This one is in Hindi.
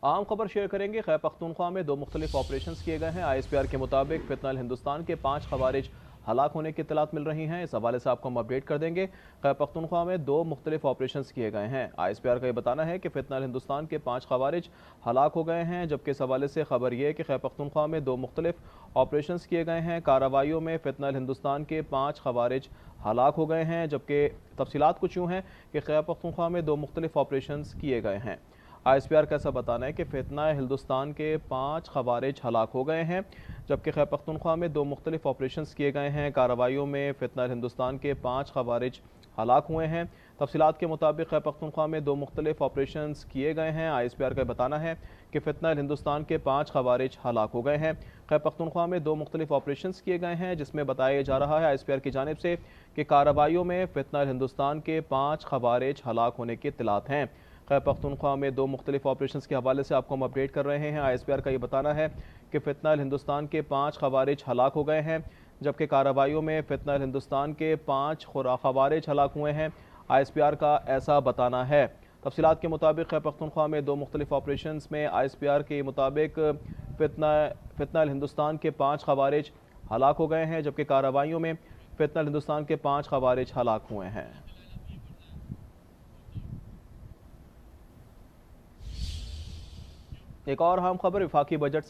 आम खबर शेयर करेंगे। खैबर पख्तूनख्वा में दो मुख्तलिफ ऑपरेशन किए गए हैं। ISPR के मुताबिक फितना हिंदुस्तान के 5 खवारिज हलाक होने की इत्तलात मिल रही हैं। इस हवाले से आपको हम अपडेट कर देंगे। खैबर पख्तूनख्वा में दो मुख्तलिफ ऑपरेशन किए गए हैं। ISPR का यह बताना है कि फितना हिंदुस्तान के 5 खवारिज हलाक हो गए हैं, जबकि इस हवाले से खबर यह है कि खैबर पख्तूनख्वा में दो मुख्तलिफ ऑपरेशन किए गए हैं। कार्रवाइयों में फितना हिंदुस्तान के 5 खवारिज हलाक हो गए हैं, जबकि तफसीलात कुछ यूँ हैं कि खैबर पख्तूनख्वा में दो मुख्तलिफ ऑपरेशन किए गए हैं। ISPR का ऐसा बताना है कि फितना हिंदुस्तान के 5 खवारिज हलाक हो गए हैं, जबकि खैबर पख्तूनख्वा में दो मुख्तलिफ ऑपरेशन किए गए हैं। कार्रवाइयों में फितना हिंदुस्तान के 5 खवारिज हलाक हुए हैं। तफसीलात के मुताबिक खैबर पख्तूनख्वा में दो मुख्तलिफ ऑपरेशन किए गए हैं। ISPR का बताना है कि फितना हिंदुस्तान के 5 खवारिज हलाक हो गए हैं। खैबर पख्तूनख्वा में दो मुख्तलिफ ऑपरेशन किए गए हैं, जिसमें बताया जा रहा है ISPR की जानिब से कि कार्रवाइयों में फितना हिंदुस्तान के 5 खवारिज हलाक होने की इत्तलात हैं। खैबर पख्तूनख्वा में दो मुख्तलिफ ऑपरेशन के हवाले से आपको हम अपडेट कर रहे हैं। ISPR का ये बताना है कि फितना हिंदुस्तान के 5 खवारिज हलाक हो गए हैं, जबकि कार्रवाइयों में फितना हिंदुस्तान के 5 खवारिज हलाक हुए हैं। ISPR का ऐसा बताना है। तफसीलात के मुताबिक खैबर पख्तूनख्वा में दो मुख्तलिफ ऑपरेशन में ISPR के मुताबिक फितना हिंदुस्तान के 5 खवारिज हलाक हो गए हैं, जबकि कार्रवाइयों में फितना हिंदुस्तान के 5 खवारिज हलाक हुए हैं। एक और अहम खबर, वफाकी बजट से